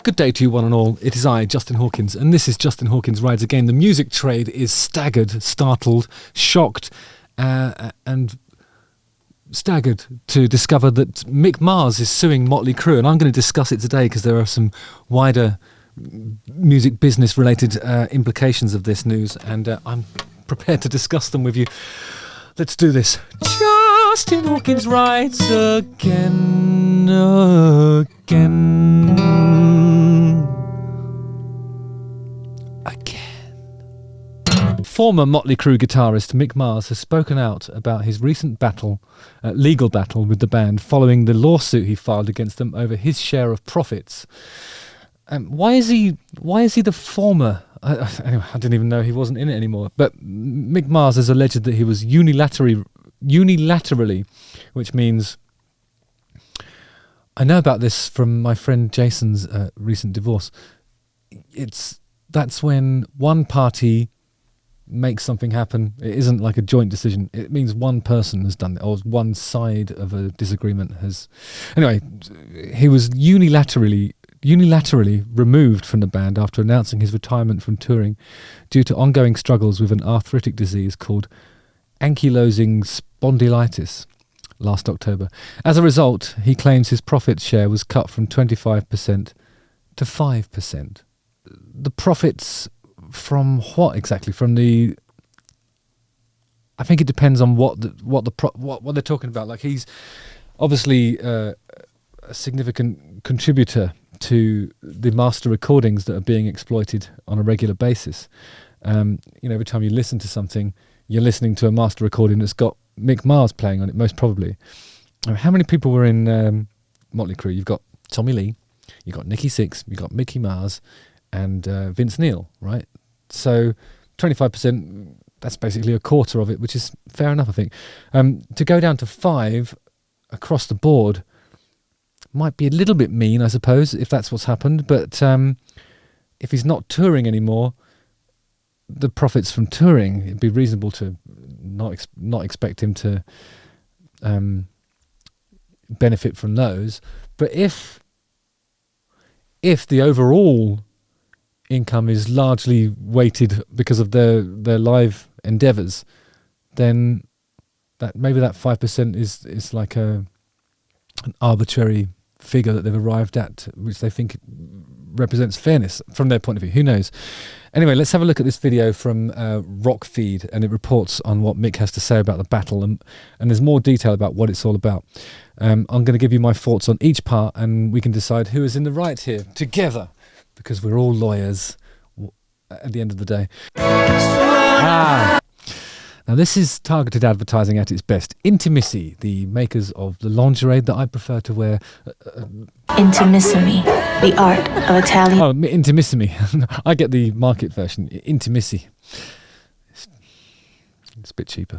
Good day to you, one and all. It is I, Justin Hawkins, and this is Justin Hawkins Rides Again. The music trade is staggered, startled, shocked, and staggered to discover that Mick Mars is suing Motley Crue, and I'm going to discuss it today because there are some wider music business related implications of this news, and I'm prepared to discuss them with you. Let's do this. Justin Hawkins Rides Again. Former Motley Crue guitarist Mick Mars has spoken out about his recent legal battle with the band following the lawsuit he filed against them over his share of profits. Why is he the former? Anyway, I didn't even know he wasn't in it anymore. But Mick Mars has alleged that he was unilaterally, which means, I know about this from my friend Jason's recent divorce. That's when one party makes something happen. It isn't like a joint decision. It means one person has done it, or one side of a disagreement has. Anyway, he was unilaterally removed from the band after announcing his retirement from touring due to ongoing struggles with an arthritic disease called ankylosing spondylitis last October. As a result, he claims his profit share was cut from 25% to 5%. The profits from what exactly? From the, I think it depends on what they're talking about. Like, he's obviously a significant contributor to the master recordings that are being exploited on a regular basis. Every time you listen to something, you're listening to a master recording that's got Mick Mars playing on it, most probably. How many people were in Motley Crue? You've got Tommy Lee, you've got Nikki Sixx, you've got Mickey Mars, and Vince Neil, right? So 25%, that's basically a quarter of it, which is fair enough, I think. To go down to 5 across the board might be a little bit mean, I suppose, if that's what's happened. But if he's not touring anymore, the profits from touring, it'd be reasonable to not expect him to benefit from those. But if the overall income is largely weighted because of their live endeavours, then maybe that 5% is like an arbitrary figure that they've arrived at, which they think represents fairness from their point of view. Who knows? Anyway, let's have a look at this video from Rockfeed, and it reports on what Mick has to say about the battle, and there's more detail about what it's all about. I'm going to give you my thoughts on each part, and we can decide who is in the right here together, because we're all lawyers at the end of the day. Now, this is targeted advertising at its best. Intimissimi, the makers of the lingerie that I prefer to wear. Intimissimi, the art of Italian. Oh, Intimissimi. I get the market version. Intimissi. It's a bit cheaper.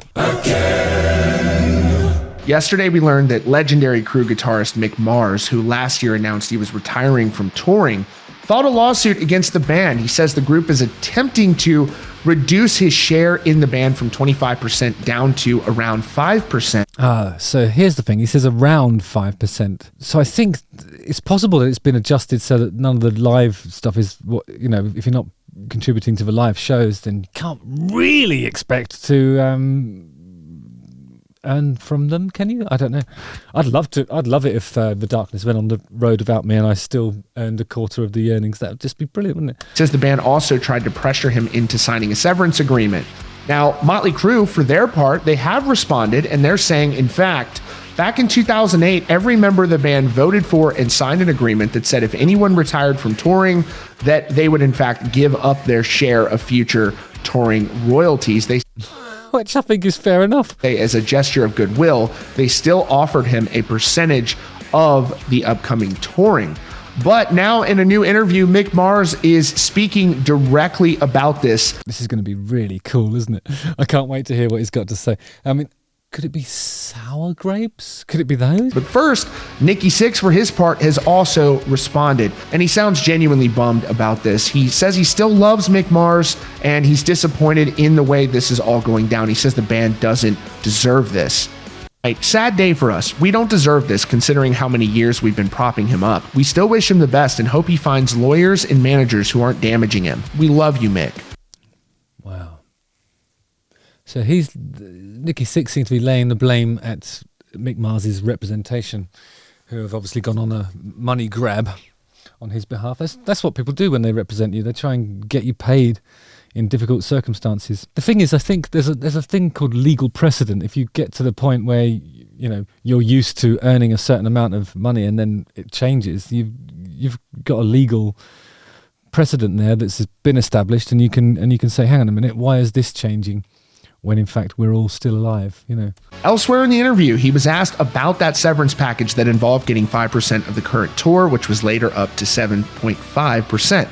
Yesterday, we learned that legendary Crue guitarist Mick Mars, who last year announced he was retiring from touring, filed a lawsuit against the band. He says the group is attempting to reduce his share in the band from 25% down to around 5%. So here's the thing. He says around 5%. So I think it's possible that it's been adjusted so that none of the live stuff is, if you're not contributing to the live shows, then you can't really expect to earn from them, can you? I don't know. I'd love it if The Darkness went on the road without me and I still earned a quarter of the earnings. That would just be brilliant, wouldn't it? Says the band also tried to pressure him into signing a severance agreement. Now, Motley Crue, for their part, they have responded, and they're saying, in fact, back in 2008, every member of the band voted for and signed an agreement that said if anyone retired from touring, that they would in fact give up their share of future touring royalties. Which I think is fair enough. As a gesture of goodwill, they still offered him a percentage of the upcoming touring. But now in a new interview, Mick Mars is speaking directly about this. This is going to be really cool, isn't it? I can't wait to hear what he's got to say. I mean, could it be sour grapes? Could it be those? But first, Nikki Sixx, for his part, has also responded, and he sounds genuinely bummed about this. He says he still loves Mick Mars, and he's disappointed in the way this is all going down. He says the band doesn't deserve this. Sad day for us. We don't deserve this considering how many years we've been propping him up. We still wish him the best and hope he finds lawyers and managers who aren't damaging him. We love you, Mick. Wow. So Nikki Sixx seems to be laying the blame at Mick Mars' representation, who have obviously gone on a money grab on his behalf. That's what people do when they represent you. They try and get you paid in difficult circumstances. The thing is, I think there's a thing called legal precedent. If you get to the point where you're used to earning a certain amount of money and then it changes, you've got a legal precedent there that's been established, and you can say, hang on a minute, why is this changing when in fact we're all still alive? Elsewhere in the interview, he was asked about that severance package that involved getting 5% of the current tour, which was later up to 7.5%.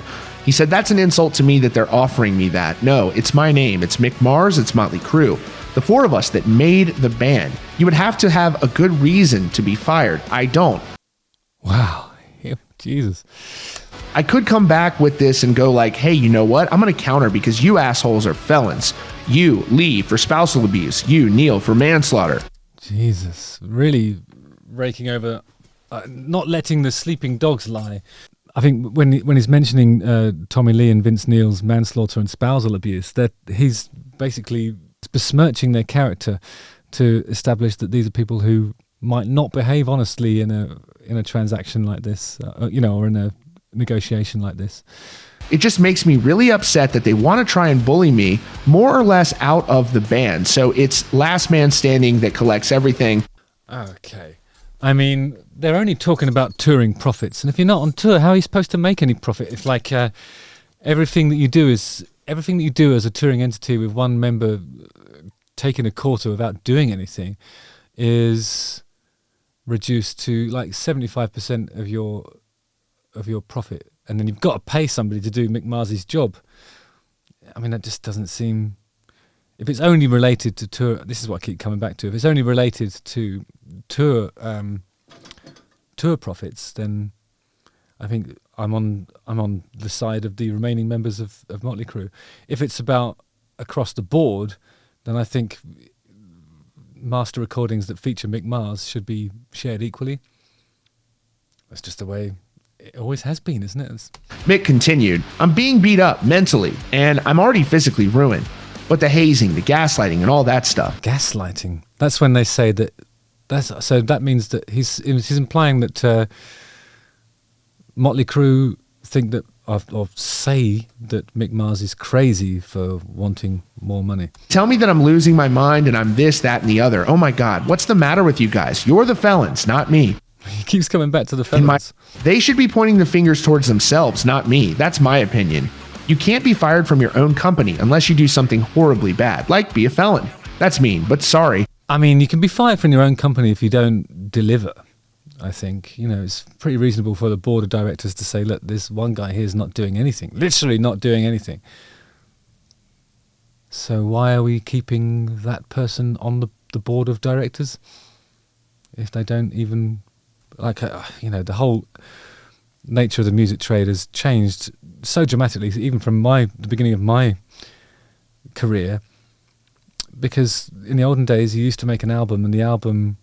He said, that's an insult to me that they're offering me that. No, it's my name. It's Mick Mars. It's Motley Crue. The four of us that made the band. You would have to have a good reason to be fired. I don't. Wow. Jesus. I could come back with this and go like, hey, you know what? I'm going to counter because you assholes are felons. You, Lee, for spousal abuse. You, Neil, for manslaughter. Jesus. Really raking over, not letting the sleeping dogs lie. I think when he's mentioning Tommy Lee and Vince Neil's manslaughter and spousal abuse, that he's basically besmirching their character to establish that these are people who might not behave honestly in a transaction like this, or in a negotiation like this. It just makes me really upset that they want to try and bully me more or less out of the band. So it's last man standing that collects everything. Okay. I mean, they're only talking about touring profits, and if you're not on tour, how are you supposed to make any profit? If everything that you do as a touring entity with one member taking a quarter without doing anything is reduced to like 75% of your profit, and then you've got to pay somebody to do Mick Mars' job. I mean, that just doesn't seem. If it's only related to tour, this is what I keep coming back to. If it's only related to tour profits, then I think I'm on the side of the remaining members of Motley Crue. If it's about across the board, then I think master recordings that feature Mick Mars should be shared equally. That's just the way it always has been, isn't it? Mick continued, I'm being beat up mentally, and I'm already physically ruined. But the hazing, the gaslighting, and all that stuff. Gaslighting. That's when they say that. So that means that he's implying that Motley Crue think that or say that Mick Mars is crazy for wanting more money. Tell me that I'm losing my mind and I'm this, that, and the other. Oh my God, what's the matter with you guys? You're the felons, not me. He keeps coming back to the felons. They should be pointing the fingers towards themselves, not me. That's my opinion. You can't be fired from your own company unless you do something horribly bad, like be a felon. That's mean, but sorry. I mean, you can be fired from your own company if you don't deliver. I think, it's pretty reasonable for the board of directors to say, look, this one guy here is not doing anything, literally not doing anything. So why are we keeping that person on the board of directors if they don't even, the whole nature of the music trade has changed so dramatically, even from the beginning of my career, because in the olden days you used to make an album and the album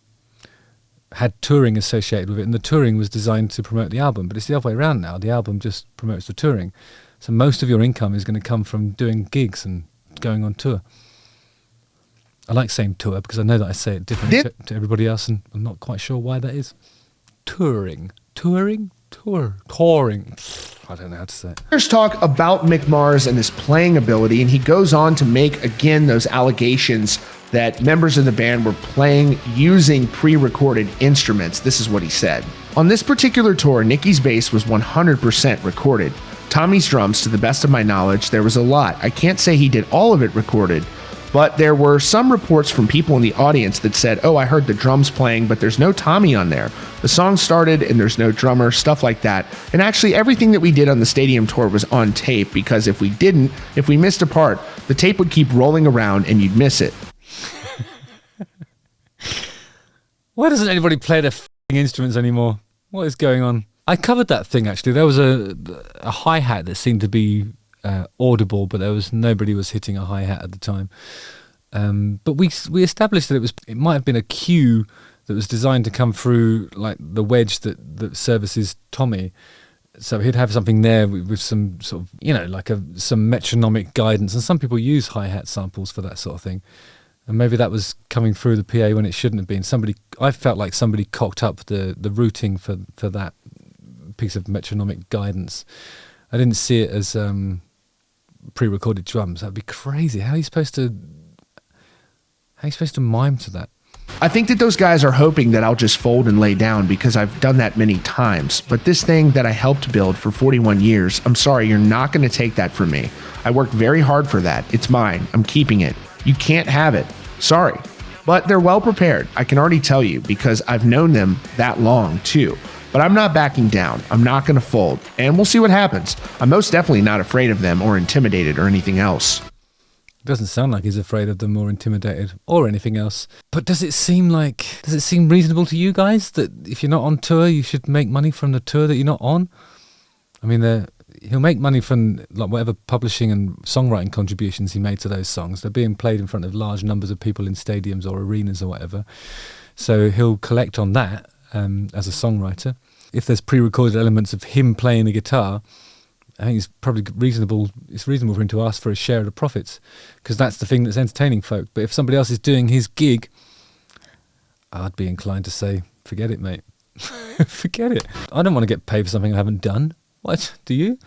had touring associated with it, and the touring was designed to promote the album, but it's the other way around now. The album just promotes the touring, so most of your income is going to come from doing gigs and going on tour. I like saying tour because I know that I say it differently to everybody else, and I'm not quite sure why that is. Touring. I don't know how to say it. There's talk about Mick Mars and his playing ability, and he goes on to make, again, those allegations that members of the band were playing using pre-recorded instruments. This is what he said. On this particular tour, Nicky's bass was 100% recorded. Tommy's drums, to the best of my knowledge, there was a lot. I can't say he did all of it recorded, but there were some reports from people in the audience that said, oh, I heard the drums playing, but there's no Tommy on there. The song started and there's no drummer, stuff like that. And actually everything that we did on the stadium tour was on tape, because if we missed a part, the tape would keep rolling around and you'd miss it. Why doesn't anybody play their instruments anymore? What is going on? I covered that thing, actually. There was a hi-hat that seemed to be audible, but nobody was hitting a hi-hat at the time. But we established that it might have been a cue that was designed to come through like the wedge that services Tommy. So he'd have something there with some sort of, like some metronomic guidance. And some people use hi-hat samples for that sort of thing. And maybe that was coming through the PA when it shouldn't have been. I felt like somebody cocked up the routing for that piece of metronomic guidance. I didn't see it as pre-recorded drums. That'd be crazy. How are you supposed to mime to that? I think that those guys are hoping that I'll just fold and lay down because I've done that many times. But this thing that I helped build for 41 years, I'm sorry, you're not going to take that from me. I worked very hard for that. It's mine. I'm keeping it. You can't have it. Sorry. But they're well prepared. I can already tell you because I've known them that long too. But I'm not backing down. I'm not going to fold. And we'll see what happens. I'm most definitely not afraid of them or intimidated or anything else. Doesn't sound like he's afraid of them or intimidated or anything else. But does it seem reasonable to you guys that if you're not on tour, you should make money from the tour that you're not on? I mean, he'll make money from like whatever publishing and songwriting contributions he made to those songs. They're being played in front of large numbers of people in stadiums or arenas or whatever. So he'll collect on that as a songwriter. If there's pre-recorded elements of him playing the guitar, I think it's probably reasonable. It's reasonable for him to ask for a share of the profits because that's the thing that's entertaining folk. But if somebody else is doing his gig, I'd be inclined to say, forget it, mate. Forget it. I don't want to get paid for something I haven't done. What? Do you?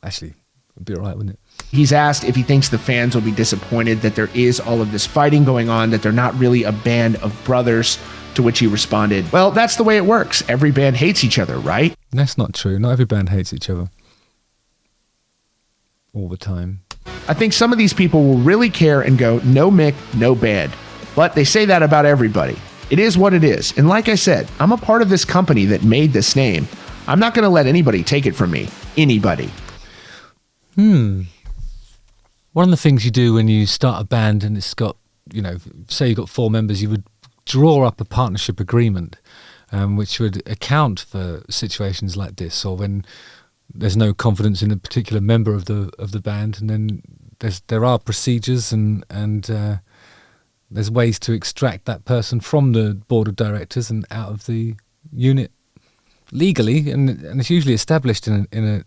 Actually, it'd be all right, wouldn't it? He's asked if he thinks the fans will be disappointed that there is all of this fighting going on, that they're not really a band of brothers, to which he responded, well, that's the way it works. Every band hates each other, right? That's not true. Not every band hates each other. All the time. I think some of these people will really care and go, no Mick, no band. But they say that about everybody. It is what it is. And like I said, I'm a part of this company that made this name. I'm not going to let anybody take it from me. Anybody. One of the things you do when you start a band and it's got, say you've got 4 members, you would draw up a partnership agreement, which would account for situations like this, or when there's no confidence in a particular member of the band, and then there are procedures and there's ways to extract that person from the board of directors and out of the unit legally, and it's usually established in a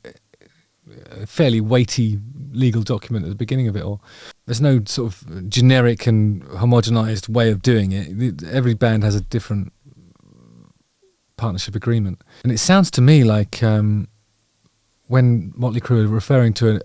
fairly weighty legal document at the beginning of it all. There's no sort of generic and homogenized way of doing it. Every band has a different partnership agreement, and it sounds to me like when Motley Crue are referring to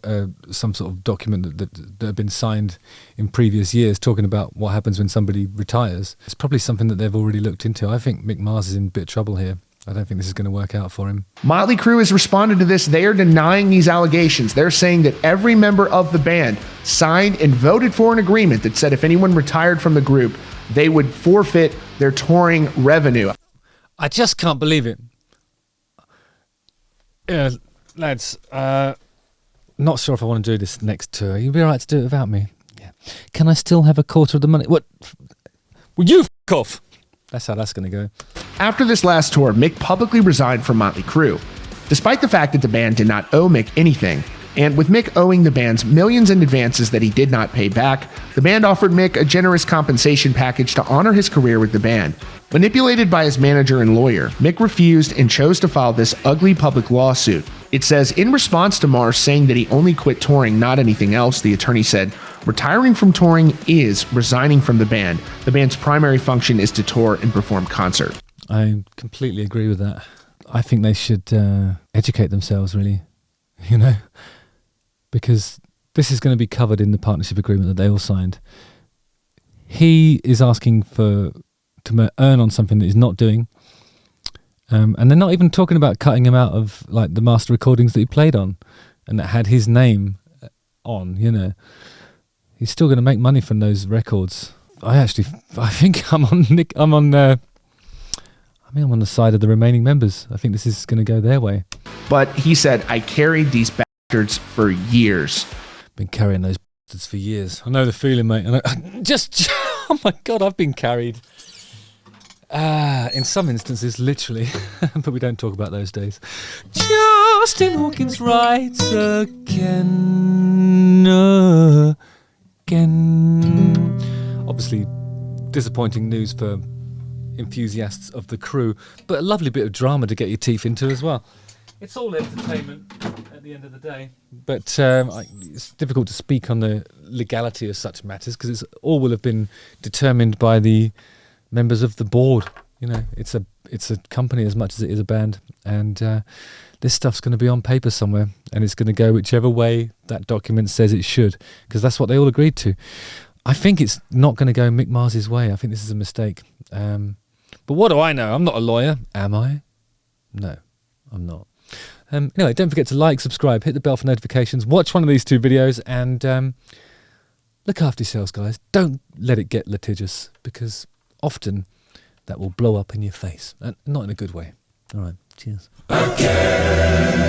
some sort of document that had been signed in previous years talking about what happens when somebody retires, it's probably something that they've already looked into. I think Mick Mars is in a bit of trouble here. I don't think this is going to work out for him. Motley Crue has responded to this. They are denying these allegations. They're saying that every member of the band signed and voted for an agreement that said if anyone retired from the group, they would forfeit their touring revenue. I just can't believe it. Yeah, lads, not sure if I want to do this next tour. You'll be all right to do it without me. Yeah. Can I still have a quarter of the money? What? Will you f*** off? That's how that's going to go. After this last tour, Mick publicly resigned from Motley Crue, despite the fact that the band did not owe Mick anything. And with Mick owing the bands millions in advances that he did not pay back, the band offered Mick a generous compensation package to honor his career with the band. Manipulated by his manager and lawyer, Mick refused and chose to file this ugly public lawsuit. It says, in response to Mars saying that he only quit touring, not anything else, the attorney said, retiring from touring is resigning from the band. The band's primary function is to tour and perform concerts. I completely agree with that. I think they should educate themselves, really, because this is going to be covered in the partnership agreement that they all signed. He is asking to earn on something that he's not doing. And they're not even talking about cutting him out of like the master recordings that he played on and that had his name on, He's still going to make money from those records. I think I'm on the side of the remaining members. I think this is going to go their way. But he said, I carried these bastards for years. Been carrying those bastards for years. I know the feeling, mate. And oh my God, I've been carried. In some instances, literally. But we don't talk about those days. Justin Hawkins writes again. Obviously, disappointing news for enthusiasts of the Crue, but a lovely bit of drama to get your teeth into as well. It's all entertainment at the end of the day, but it's difficult to speak on the legality of such matters because it's all will have been determined by the members of the board. You know, it's a company as much as it is a band, and this stuff's going to be on paper somewhere, and it's going to go whichever way that document says it should, because that's what they all agreed to. I think it's not going to go Mick Mars' way. I think this is a mistake. But what do I know? I'm not a lawyer, am I? No, I'm not. Anyway, don't forget to like, subscribe, hit the bell for notifications, watch one of these 2 videos, and look after yourselves, guys. Don't let it get litigious, because often that will blow up in your face, and not in a good way. All right, cheers. Again.